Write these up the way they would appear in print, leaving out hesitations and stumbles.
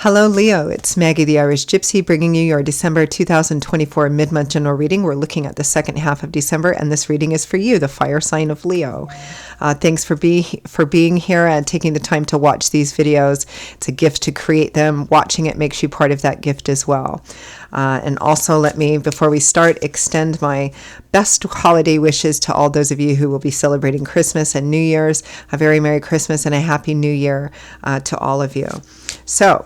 Hello, Leo. It's Maggie the Irish Gypsy bringing you your December 2024 mid-month general reading. We're looking at the second half of December, and this reading is for you, the fire sign of Leo. Thanks for being here and taking the time to watch these videos. It's a gift to create them. Watching it makes you part of that gift as well. And also let me, before we start, extend my best holiday wishes to all those of you who will be celebrating Christmas and New Year's. A very Merry Christmas and a Happy New Year to all of you. So,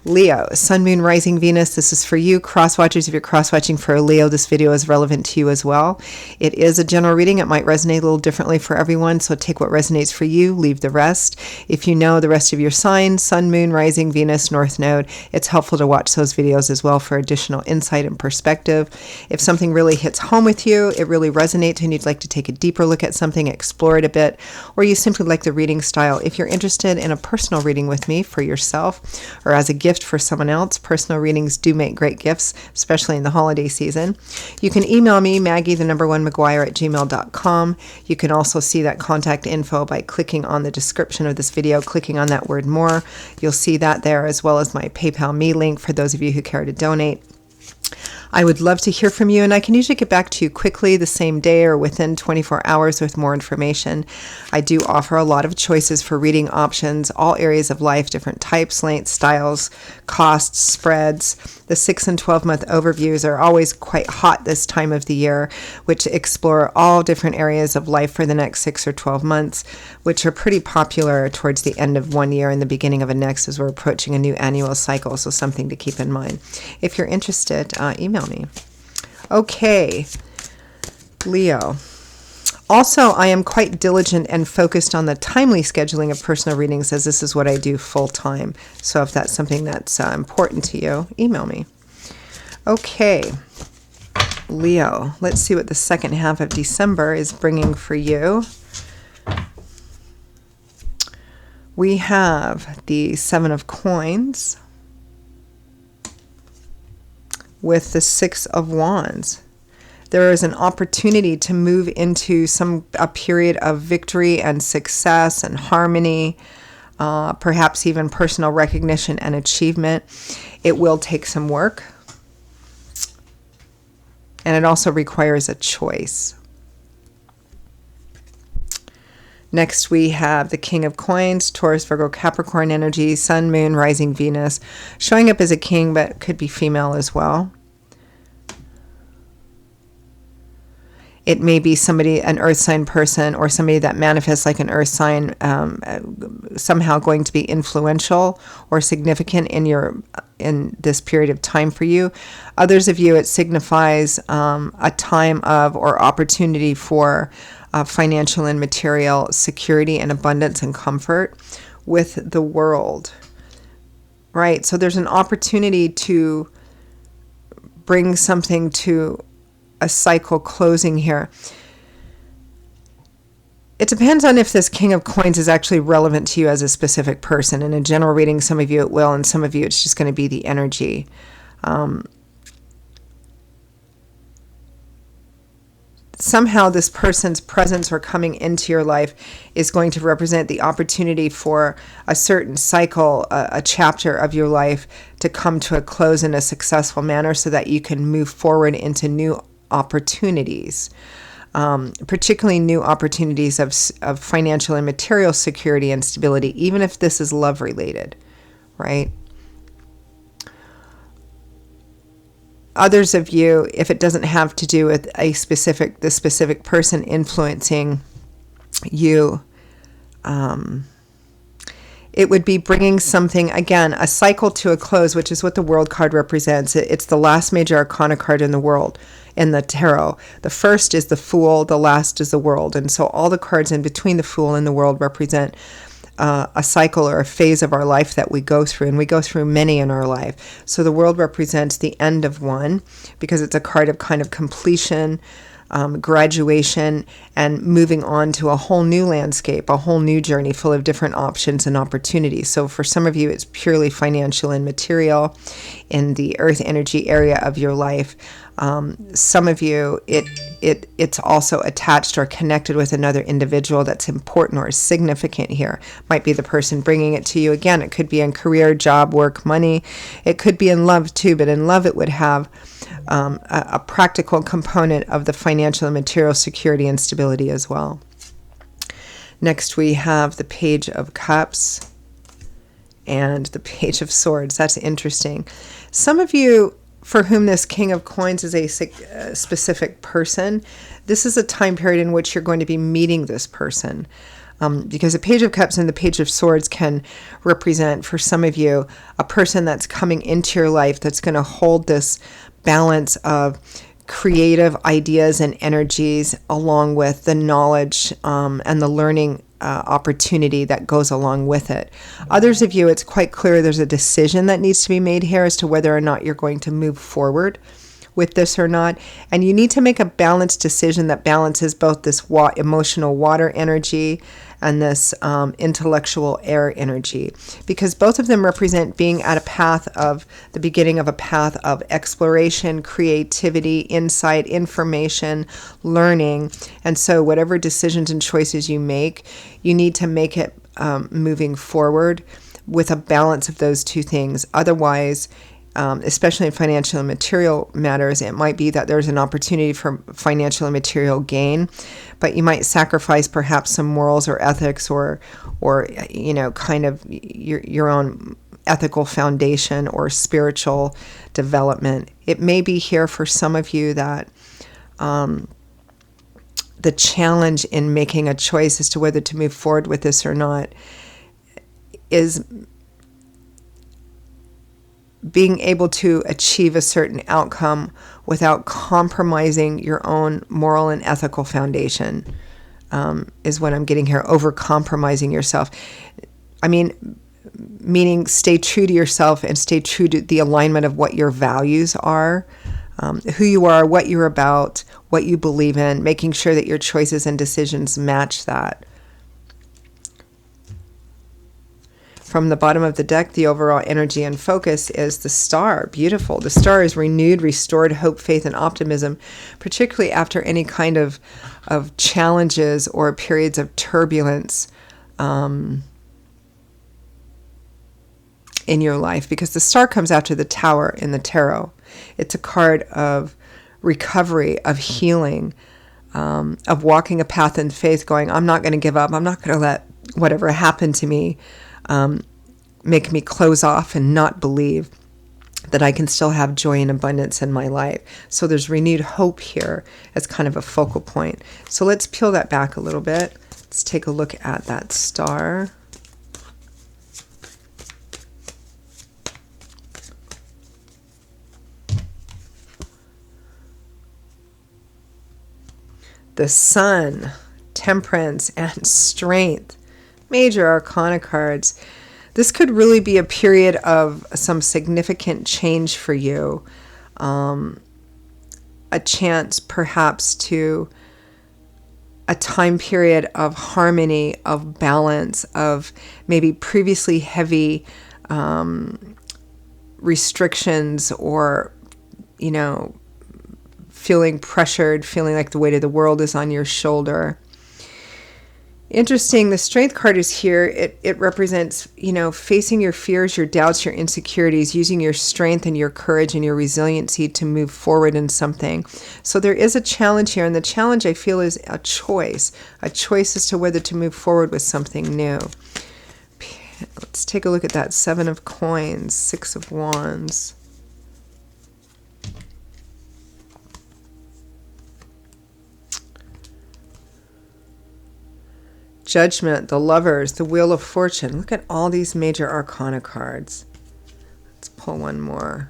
Leo, Sun, Moon, Rising, Venus, this is for you. Cross-watchers, if you're cross-watching for a Leo, this video is relevant to you as well. It is a general reading. It might resonate a little differently for everyone, so take what resonates for you, leave the rest. If you know the rest of your signs, Sun, Moon, Rising, Venus, North Node, it's helpful to watch those videos as well for additional insight and perspective. If something really hits home with you, it really resonates and you'd like to take a deeper look at something, explore it a bit, or you simply like the reading style, if you're interested in a personal reading with me for yourself or as a gift for someone else, personal readings do make great gifts, especially in the holiday season. You can email me, Maggie1McGuire@gmail.com. You can also see that contact info by clicking on the description of this video, clicking on that word more. You'll see that there, as well as my PayPal Me link for those of you who care to donate. I would love to hear from you, and I can usually get back to you quickly the same day or within 24 hours with more information. I do offer a lot of choices for reading options, all areas of life, different types, lengths, styles, costs, spreads. The 6 and 12-month overviews are always quite hot this time of the year, which explore all different areas of life for the next 6 or 12 months, which are pretty popular towards the end of one year and the beginning of a next as we're approaching a new annual cycle, so something to keep in mind. If you're interested, email me. Okay, Leo. Also, I am quite diligent and focused on the timely scheduling of personal readings, as this is what I do full time. So if that's something that's important to you, email me. Okay, Leo, let's see what the second half of December is bringing for you. We have the Seven of Coins with the Six of Wands. There is an opportunity to move into a period of victory and success and harmony, perhaps even personal recognition and achievement. It will take some work, and it also requires a choice. Next, we have the King of Coins, Taurus, Virgo, Capricorn energy, Sun, Moon, Rising, Venus, showing up as a king, but could be female as well. It may be somebody, an earth sign person, or somebody that manifests like an earth sign, somehow going to be influential or significant in this period of time for you. Others of you, it signifies a time of or opportunity for financial and material security and abundance and comfort with the world. Right? So there's an opportunity to bring something to a cycle closing here. It depends on if this King of Coins is actually relevant to you as a specific person. In a general reading, some of you it will, and some of you it's just going to be the energy. Somehow this person's presence or coming into your life is going to represent the opportunity for a certain cycle, a chapter of your life to come to a close in a successful manner so that you can move forward into new opportunities, particularly new opportunities of financial and material security and stability, even if this is love related, right? Others of you, if it doesn't have to do with the specific person influencing you, it would be bringing something, again, a cycle to a close, which is what the World card represents. It's the last major arcana card in the world, in the tarot. The first is the Fool, the last is the World. And so all the cards in between the Fool and the World represent a cycle or a phase of our life that we go through, and we go through many in our life. So the World represents the end of one, because it's a card of kind of completion, graduation, and moving on to a whole new landscape, a whole new journey full of different options and opportunities. So for some of you, it's purely financial and material in the earth energy area of your life. Some of you, it's also attached or connected with another individual that's important or significant here. Might be the person bringing it to you. Again, it could be in career, job, work, money. It could be in love too, but in love it would have a practical component of the financial and material security and stability as well. Next, we have the Page of Cups and the Page of Swords. That's interesting. Some of you for whom this King of Coins is a specific person, this is a time period in which you're going to be meeting this person. Because the Page of Cups and the Page of Swords can represent, for some of you, a person that's coming into your life that's going to hold this balance of creative ideas and energies along with the knowledge and the learning opportunity that goes along with it. Others of you, it's quite clear there's a decision that needs to be made here as to whether or not you're going to move forward with this or not. And you need to make a balanced decision that balances both this emotional water energy and this intellectual air energy, because both of them represent being at a path of the beginning of a path of exploration, creativity, insight, information, learning. And so whatever decisions and choices you make, you need to make it moving forward with a balance of those two things. Otherwise, especially in financial and material matters, it might be that there's an opportunity for financial and material gain, but you might sacrifice perhaps some morals or ethics or kind of your own ethical foundation or spiritual development. It may be here for some of you that the challenge in making a choice as to whether to move forward with this or not is being able to achieve a certain outcome without compromising your own moral and ethical foundation, is what I'm getting here. Over compromising yourself. I mean, meaning stay true to yourself and stay true to the alignment of what your values are, who you are, what you're about, what you believe in, making sure that your choices and decisions match that. From the bottom of the deck, the overall energy and focus is the Star. Beautiful. The Star is renewed, restored hope, faith, and optimism, particularly after any kind of challenges or periods of turbulence in your life, because the Star comes after the Tower in the tarot. It's a card of recovery, of healing, of walking a path in faith, going, I'm not going to give up. I'm not going to let whatever happened to me make me close off and not believe that I can still have joy and abundance in my life. So there's renewed hope here as kind of a focal point. So let's peel that back a little bit. Let's take a look at that Star. The Sun, Temperance, and Strength. Major Arcana cards. This could really be a period of some significant change for you. A chance perhaps to a time period of harmony, of balance, of maybe previously heavy restrictions or, feeling pressured, feeling like the weight of the world is on your shoulder. Interesting, the Strength card is here. It represents, facing your fears, your doubts, your insecurities, using your strength and your courage and your resiliency to move forward in something. So there is a challenge here, and the challenge I feel is a choice as to whether to move forward with something new. Let's take a look at that. 7 of Coins, 6 of Wands. Judgment, the Lovers, the Wheel of Fortune. Look at all these major arcana cards. Let's pull one more.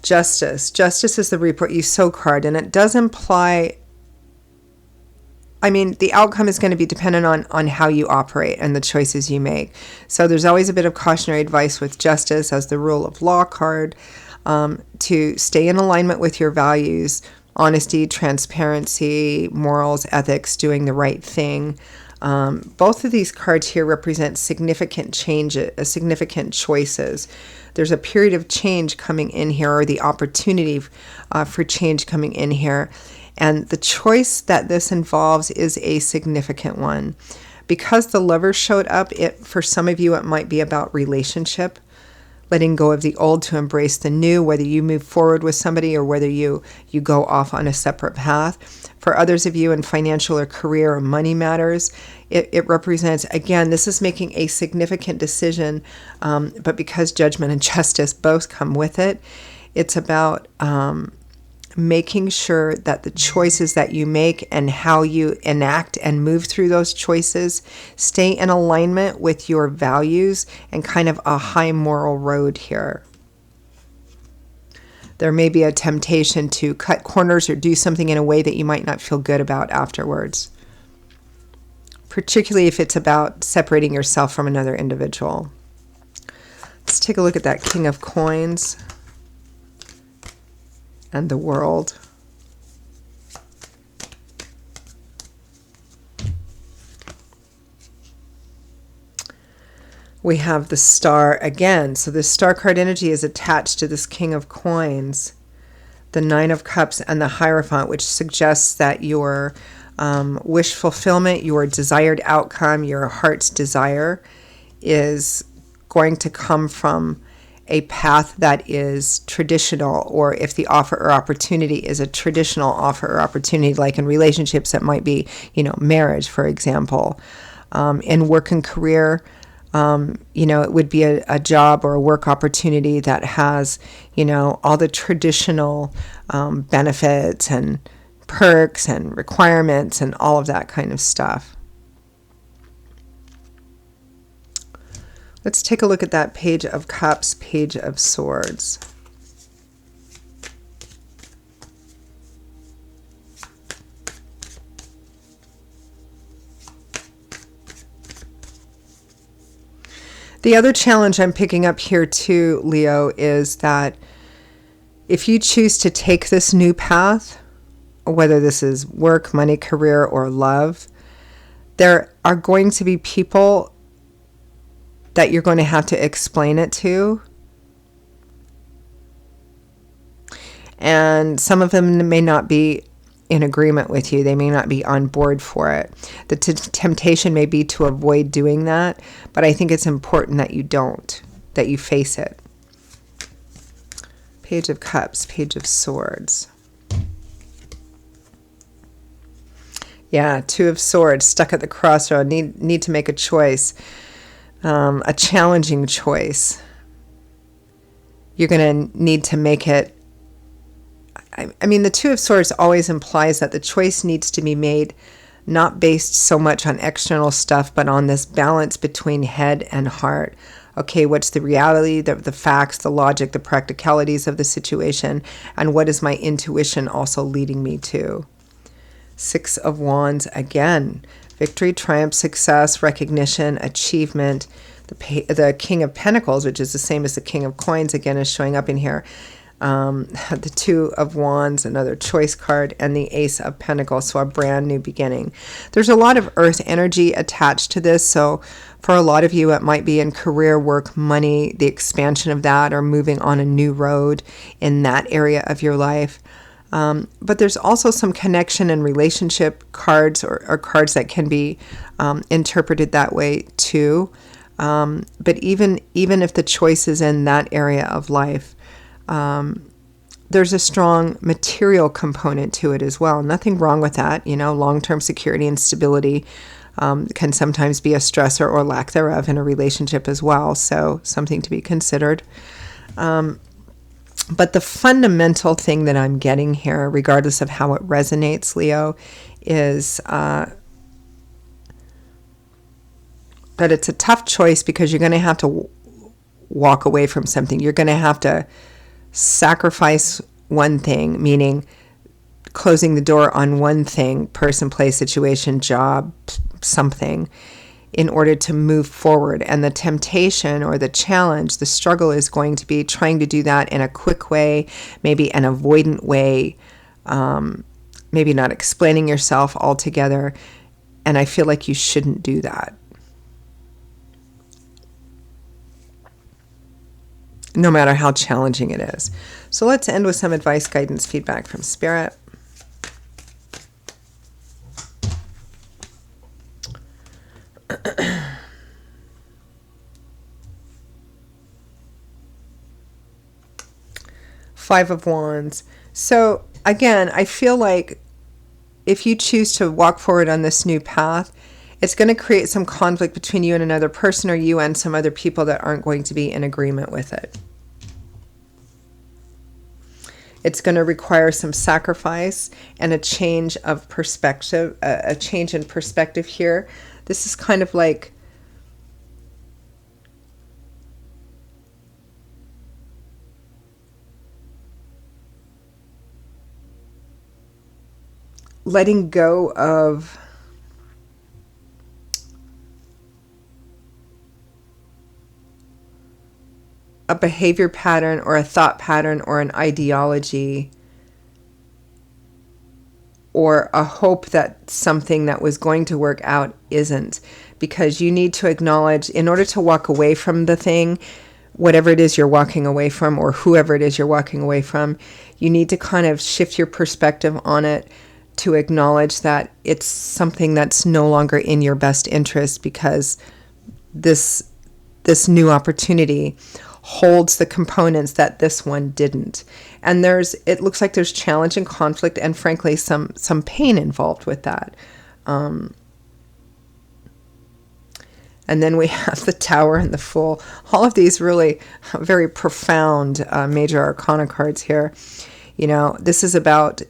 Justice. Justice is the Report You Sow card, and it does imply, the outcome is going to be dependent on how you operate and the choices you make. So there's always a bit of cautionary advice with Justice as the Rule of Law card, to stay in alignment with your values, honesty, transparency, morals, ethics, doing the right thing. Both of these cards here represent significant change, significant choices. There's a period of change coming in here, or the opportunity for change coming in here. And the choice that this involves is a significant one. Because the Lover showed up, for some of you, it might be about relationship, letting go of the old to embrace the new, whether you move forward with somebody or whether you go off on a separate path. For others of you in financial or career or money matters, it represents, again, this is making a significant decision, but because judgment and justice both come with it, it's about making sure that the choices that you make and how you enact and move through those choices stay in alignment with your values and kind of a high moral road here. There may be a temptation to cut corners or do something in a way that you might not feel good about afterwards, particularly if it's about separating yourself from another individual. Let's take a look at that King of Coins and the World. We have the Star again. So this Star card energy is attached to this King of Coins, the Nine of Cups, and the Hierophant, which suggests that your wish fulfillment, your desired outcome, your heart's desire is going to come from a path that is traditional, or if the offer or opportunity is a traditional offer or opportunity, like in relationships, that might be, marriage, for example. In work and career, it would be a job or a work opportunity that has, all the traditional benefits and perks and requirements and all of that kind of stuff. Let's take a look at that Page of Cups, Page of Swords. The other challenge I'm picking up here too, Leo, is that if you choose to take this new path, whether this is work, money, career, or love, there are going to be people that you're going to have to explain it to. And some of them may not be in agreement with you. They may not be on board for it. The temptation may be to avoid doing that, but I think it's important that you don't, that you face it. Page of Cups, Page of Swords. Yeah, Two of Swords, stuck at the crossroad, need to make a choice. A challenging choice. You're going to need to make it. I mean, the Two of Swords always implies that the choice needs to be made not based so much on external stuff, but on this balance between head and heart. Okay, what's the reality, the facts, the logic, the practicalities of the situation, and what is my intuition also leading me to? Six of Wands again. Victory, triumph, success, recognition, achievement. The King of Pentacles, which is the same as the King of Coins, again is showing up in here. The Two of Wands, another choice card, and the Ace of Pentacles, so a brand new beginning. There's a lot of earth energy attached to this, so for a lot of you it might be in career, work, money, the expansion of that, or moving on a new road in that area of your life. But there's also some connection and relationship cards or cards that can be interpreted that way too. But even if the choice is in that area of life, there's a strong material component to it as well. Nothing wrong with that. Long-term security and stability can sometimes be a stressor or lack thereof in a relationship as well. So something to be considered. But the fundamental thing that I'm getting here, regardless of how it resonates, Leo, is that it's a tough choice because you're going to have to walk away from something. You're going to have to sacrifice one thing, meaning closing the door on one thing, person, place, situation, job, something, in order to move forward. And the temptation or the challenge, the struggle is going to be trying to do that in a quick way, maybe an avoidant way, maybe not explaining yourself altogether. And I feel like you shouldn't do that. No matter how challenging it is. So let's end with some advice, guidance, feedback from Spirit. Five of Wands. So again, I feel like if you choose to walk forward on this new path, it's going to create some conflict between you and another person, or you and some other people that aren't going to be in agreement with it. It's going to require some sacrifice and a change of perspective, a change in perspective here. This is kind of like letting go of a behavior pattern or a thought pattern or an ideology or a hope that something that was going to work out isn't, because you need to acknowledge, in order to walk away from the thing, whatever it is you're walking away from, or whoever it is you're walking away from, you need to kind of shift your perspective on it to acknowledge that it's something that's no longer in your best interest, because this new opportunity holds the components that this one didn't. And it looks like there's challenge and conflict and frankly some pain involved with that. And then we have the Tower and the Fool. All of these really very profound major arcana cards here. You know, this is about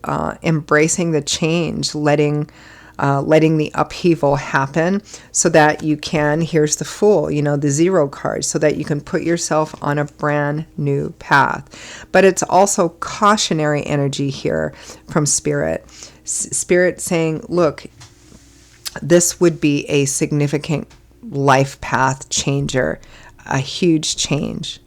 embracing the change, letting the upheaval happen so that you can, here's the Fool, you know, the Zero card, so that you can put yourself on a brand new path. But it's also cautionary energy here from Spirit. Spirit saying, look, this would be a significant life path changer, a huge change,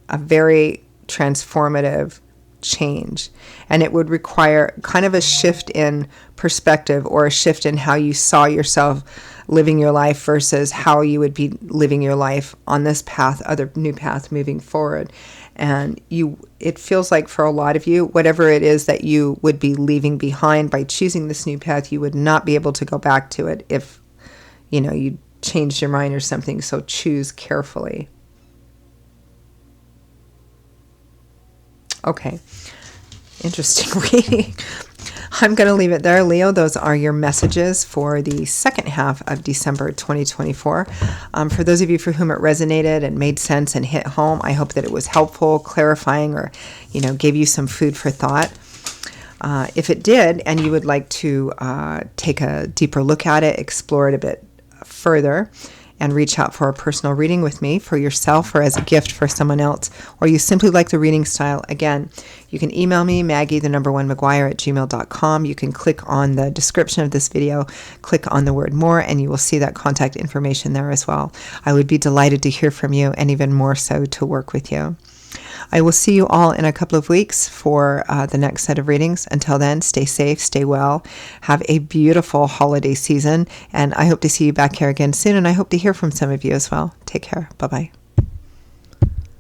a very transformative change, and it would require kind of a shift in perspective, or a shift in how you saw yourself living your life versus how you would be living your life on this path, other new path moving forward. And it feels like for a lot of you, whatever it is that you would be leaving behind by choosing this new path, you would not be able to go back to it if, you know, you changed your mind or something. So choose carefully. Okay, interesting reading. I'm going to leave it there, Leo. Those are your messages for the second half of December 2024. For those of you for whom it resonated and made sense and hit home, I hope that it was helpful, clarifying, or, you know, gave you some food for thought. If it did, and you would like to take a deeper look at it, explore it a bit further, and reach out for a personal reading with me for yourself or as a gift for someone else, or you simply like the reading style, again, you can email me, Maggie1McGuire@gmail.com. You can click on the description of this video, click on the word more, and you will see that contact information there as well. I would be delighted to hear from you, and even more so to work with you. I will see you all in a couple of weeks for the next set of readings. Until then, stay safe, stay well, have a beautiful holiday season, and I hope to see you back here again soon, and I hope to hear from some of you as well. Take care. Bye-bye.